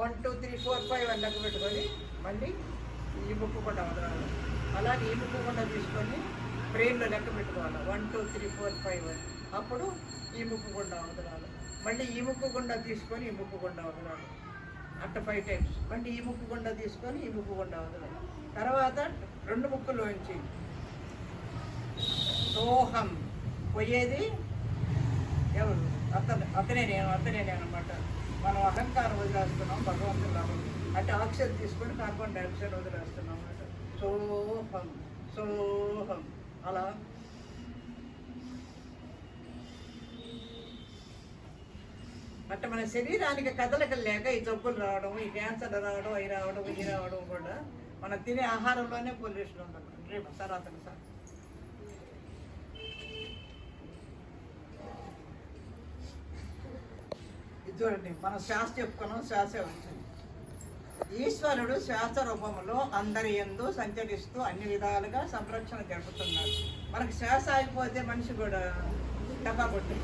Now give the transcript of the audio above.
1 2 3 4 5 అని లెక్క పెట్టుకొని మళ్ళీ ఈ ముక్కు కొండ వదలాలి. అలాగే ఈ ముక్కు కొండ తీసుకొని బ్రెయిన్లో లెక్క పెట్టుకోవాలి. 1 2 3 4 5 అని. అప్పుడు ఈ ముక్కు కొండ వదలాలి. మళ్ళీ ఈ ముక్కు గుండా తీసుకొని ఈ ముక్కు గుండా వదలాలి. అట్ట 5 టైమ్స్. మళ్ళీ ఈ ముక్కు గుండా తీసుకొని ఈ ముక్కు గుండా వదలాలి. తర్వాత 2 ముక్కులోంచి సోహం పోయేది ఎవరు? అతనే నేను అనమాట. మనం అహంకారం వదిలేస్తున్నాం, భగవంతుడు లాభం అంటే ఆక్సిజన్ తీసుకొని కార్బన్ డైఆక్సైడ్ వదిలేస్తున్నాం అన్నమాట. సోహం సోహం అలా అంటే మన శరీరానికి కదలికలు లేక ఈ జబ్బులు రావడం, ఈ క్యాన్సర్ రావడం, అవి రావడం కూడా మనం తినే ఆహారంలోనే పొల్యూషన్ ఉంటుంది. తర్వాత సార్ ఇది చూడండి, మనం శ్వాస చెప్పుకున్నాం, శ్వాసే వచ్చింది. ఈశ్వరుడు శ్వాస రూపంలో అందరి యందు సంచరిస్తూ అన్ని విధాలుగా సంరక్షణ జరుపుతున్నాడు. మనకు శ్వాస ఆగిపోతే మనిషి కూడా డబ్బా కొట్టి